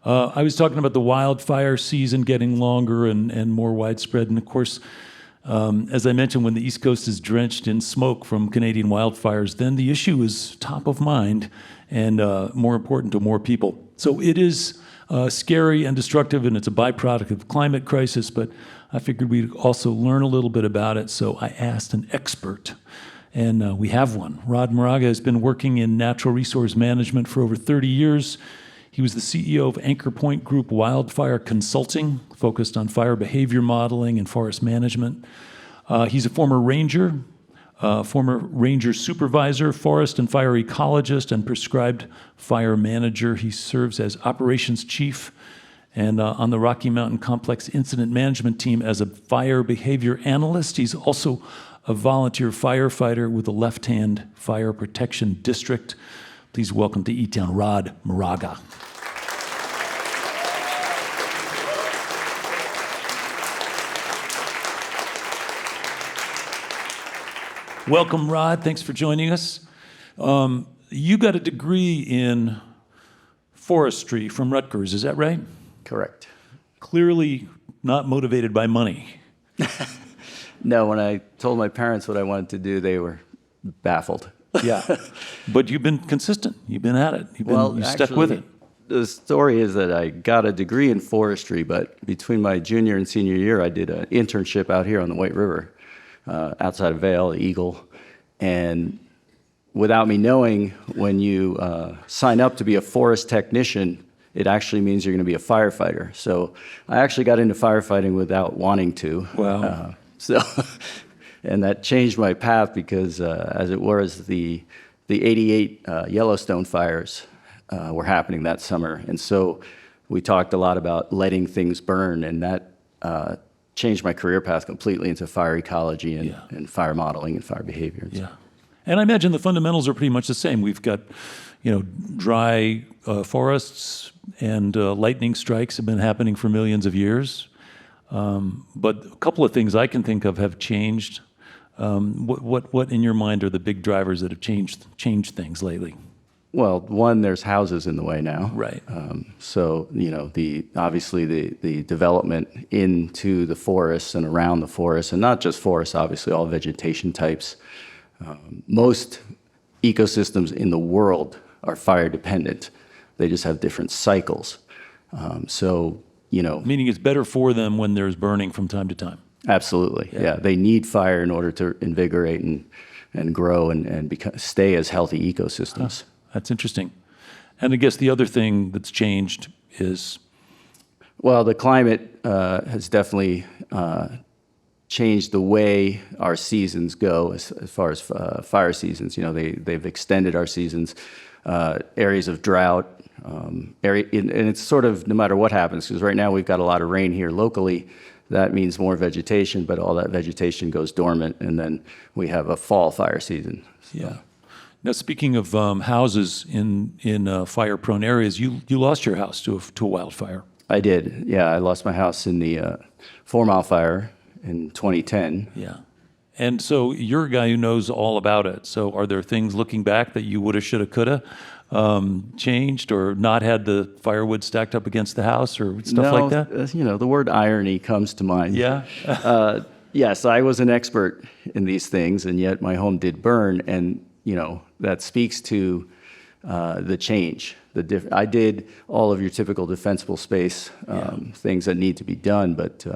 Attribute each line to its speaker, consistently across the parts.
Speaker 1: I was talking about the wildfire season getting longer and more widespread. And of course, as I mentioned, when the East Coast is drenched in smoke from Canadian wildfires, then the issue is top of mind and more important to more people. So it is scary and destructive, and it's a byproduct of the climate crisis, but I figured we'd also learn a little bit about it, so I asked an expert, and we have one. Rod Moraga has been working in natural resource management for over 30 years. He was the CEO of Anchor Point Group Wildfire Consulting, focused on fire behavior modeling and forest management. He's a former ranger supervisor, forest and fire ecologist, and prescribed fire manager. He serves as operations chief and on the Rocky Mountain Complex Incident Management Team as a fire behavior analyst. He's also a volunteer firefighter with the Left Hand Fire Protection District. Please welcome to eTown, Rod Moraga. Welcome, Rod. Thanks for joining us. You got a degree in forestry from Rutgers, is that right?
Speaker 2: Correct.
Speaker 1: Clearly not motivated by money.
Speaker 2: No, when I told my parents what I wanted to do, they were baffled.
Speaker 1: Yeah. But you've been consistent. You've been at it. You stuck with it.
Speaker 2: The story is that I got a degree in forestry, but between my junior and senior year, I did an internship out here on the White River, outside of Vail, Eagle. And without me knowing, when you sign up to be a forest technician, it actually means you're going to be a firefighter. So I actually got into firefighting without wanting to.
Speaker 1: Wow.
Speaker 2: And that changed my path because, as it was, the 88 Yellowstone fires were happening that summer. And so we talked a lot about letting things burn, and that changed my career path completely into fire ecology and fire modeling and fire behavior.
Speaker 1: Yeah. And I imagine the fundamentals are pretty much the same. We've got, dry forests, and lightning strikes have been happening for millions of years. But a couple of things I can think of have changed. What in your mind are the big drivers that have changed things lately?
Speaker 2: Well, one, there's houses in the way now.
Speaker 1: Right.
Speaker 2: So obviously the development into the forests and around the forests, and not just forests, obviously all vegetation types. Most ecosystems in the world are fire dependent. They just have different cycles.
Speaker 1: Meaning it's better for them when there's burning from time to time.
Speaker 2: Absolutely. Yeah. They need fire in order to invigorate and grow and stay as healthy ecosystems.
Speaker 1: Huh. That's interesting. And I guess the other thing that's changed is?
Speaker 2: Well, the climate has definitely changed the way our seasons go as far as fire seasons. They've extended our seasons, areas of drought, and it's sort of no matter what happens, because right now we've got a lot of rain here locally. That means more vegetation, but all that vegetation goes dormant, and then we have a fall fire season. So.
Speaker 1: Yeah. Now, speaking of houses in fire-prone areas, you lost your house to a wildfire.
Speaker 2: I did. Yeah, I lost my house in the 4 Mile Fire in 2010.
Speaker 1: Yeah. And so you're a guy who knows all about it. So are there things looking back that you woulda, shoulda, coulda changed, or not had the firewood stacked up against the house or stuff like that?
Speaker 2: The word irony comes to mind.
Speaker 1: Yeah.
Speaker 2: Yes, I was an expert in these things, and yet my home did burn, and that speaks to the change. I did all of your typical defensible space things that need to be done, but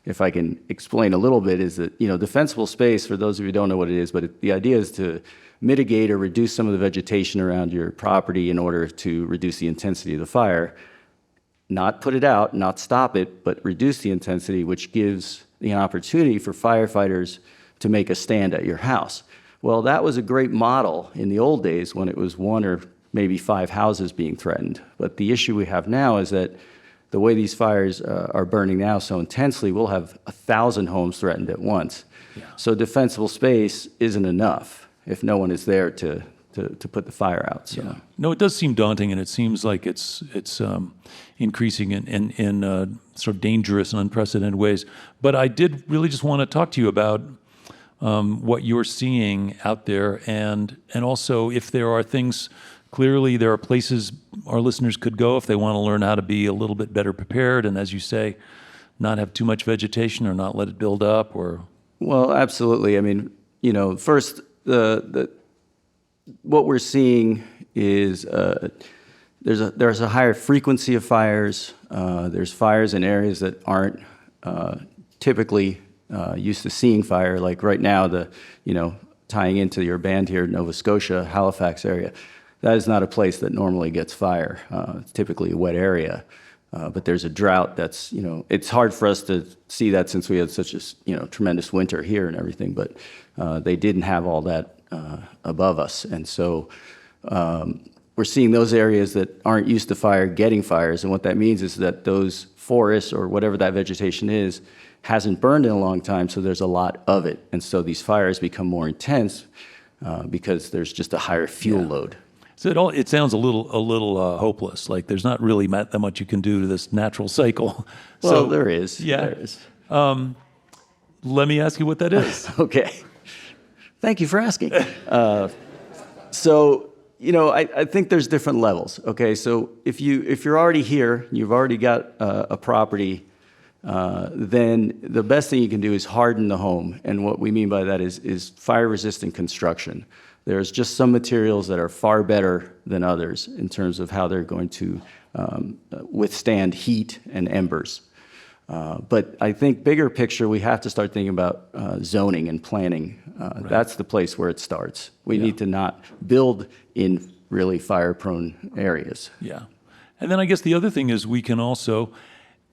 Speaker 2: if I can explain a little bit, is that defensible space, for those of you who don't know what it is, but the idea is to mitigate or reduce some of the vegetation around your property in order to reduce the intensity of the fire. Not put it out, not stop it, but reduce the intensity, which gives the opportunity for firefighters to make a stand at your house. Well, that was a great model in the old days when it was 1 or maybe 5 houses being threatened. But the issue we have now is that the way these fires are burning now so intensely, we'll have 1,000 homes threatened at once. Yeah. So defensible space isn't enough if no one is there to put the fire out. So.
Speaker 1: Yeah. No, it does seem daunting, and it seems like it's increasing in sort of dangerous and unprecedented ways. But I did really just want to talk to you about what you're seeing out there, and also if there are things clearly there are places our listeners could go if they want to learn how to be a little bit better prepared, and as you say, not have too much vegetation or not let it build up, or...
Speaker 2: Well, absolutely. I mean, first, what we're seeing is there's a higher frequency of fires. There's fires in areas that aren't typically used to seeing fire. Like right now, tying into your band here, Nova Scotia, Halifax area, that is not a place that normally gets fire. It's typically a wet area. But there's a drought that's, it's hard for us to see that since we had such a, tremendous winter here and everything, but they didn't have all that above us. And so we're seeing those areas that aren't used to fire getting fires. And what that means is that those forests or whatever that vegetation is hasn't burned in a long time, so there's a lot of it. And so these fires become more intense because there's just a higher fuel load.
Speaker 1: So it sounds a little hopeless. Like there's not really that much you can do to this natural cycle.
Speaker 2: Well,
Speaker 1: so,
Speaker 2: there is.
Speaker 1: Yeah.
Speaker 2: There is.
Speaker 1: Let me ask you what that is.
Speaker 2: Okay. Thank you for asking. So, I think there's different levels. Okay, so if you're already here, you've already got a property, then the best thing you can do is harden the home. And what we mean by that is fire-resistant construction. There's just some materials that are far better than others in terms of how they're going to withstand heat and embers. But I think bigger picture, we have to start thinking about zoning and planning. Right. That's the place where it starts. We need to not build in really fire-prone areas.
Speaker 1: Yeah. And then I guess the other thing is we can also,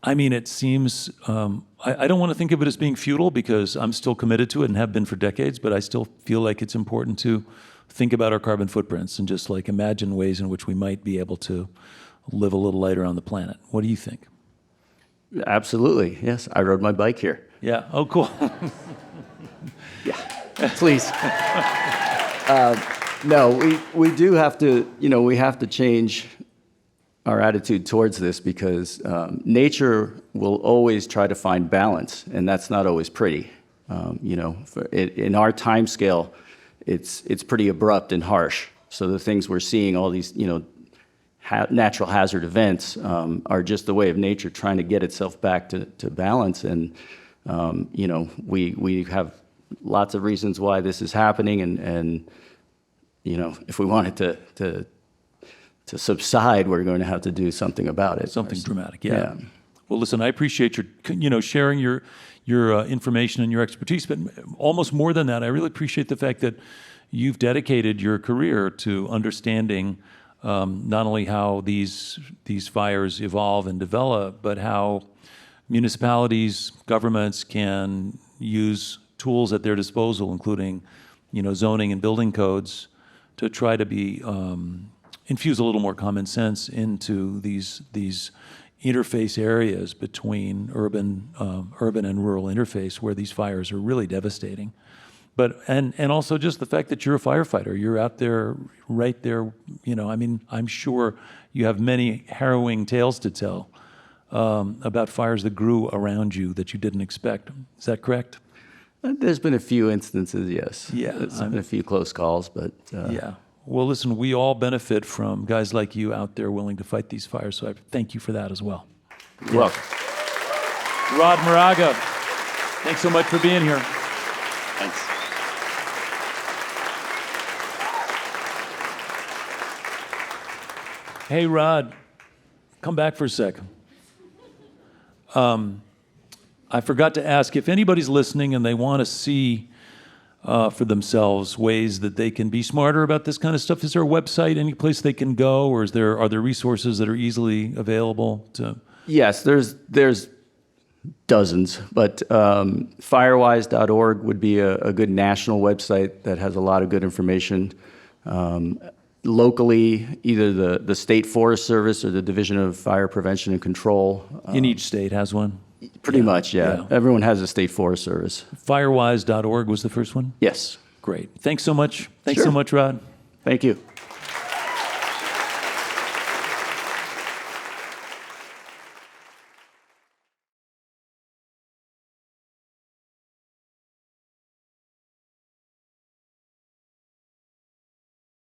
Speaker 1: it seems, I don't want to think of it as being futile because I'm still committed to it and have been for decades, but I still feel like it's important to think about our carbon footprints and just like imagine ways in which we might be able to live a little lighter on the planet. What do you think?
Speaker 2: Absolutely. Yes. I rode my bike here.
Speaker 1: Yeah. Oh, cool.
Speaker 2: Yeah. Please. No, we do have to, we have to change our attitude towards this because nature will always try to find balance, and that's not always pretty. In our time scale, it's pretty abrupt and harsh. So the things we're seeing, all these, natural hazard events are just the way of nature trying to get itself back to balance. And, we have lots of reasons why this is happening. And if we want it to subside, we're going to have to do something about it.
Speaker 1: Something dramatic, yeah. Well, listen, I appreciate your, sharing your information and your expertise, but almost more than that, I really appreciate the fact that you've dedicated your career to understanding not only how these fires evolve and develop, but how municipalities, governments can use tools at their disposal, including, zoning and building codes, to try to be infuse a little more common sense into these interface areas between urban and rural interface where these fires are really devastating. But and also just the fact that you're a firefighter, you're out there, right there. I'm sure you have many harrowing tales to tell about fires that grew around you that you didn't expect. Is that correct?
Speaker 2: There's been a few instances, yes.
Speaker 1: Yeah,
Speaker 2: there's been a few close calls, but
Speaker 1: yeah. Well, listen, we all benefit from guys like you out there willing to fight these fires. So I thank you for that as well.
Speaker 2: You're welcome.
Speaker 1: Rod Moraga, thanks so much for being here.
Speaker 2: Thanks.
Speaker 1: Hey, Rod, come back for a second. I forgot to ask if anybody's listening and they want to see for themselves ways that they can be smarter about this kind of stuff. Is there a website, any place they can go, or are there resources that are easily available to?
Speaker 2: Yes, there's dozens, but firewise.org would be a good national website that has a lot of good information. Locally, either the State Forest Service or the Division of Fire Prevention and Control.
Speaker 1: In each state has one?
Speaker 2: Pretty much, yeah. Everyone has a State Forest Service.
Speaker 1: Firewise.org was the first one?
Speaker 2: Yes.
Speaker 1: Great. Thanks so much. Thanks so much, Rod.
Speaker 2: Thank you.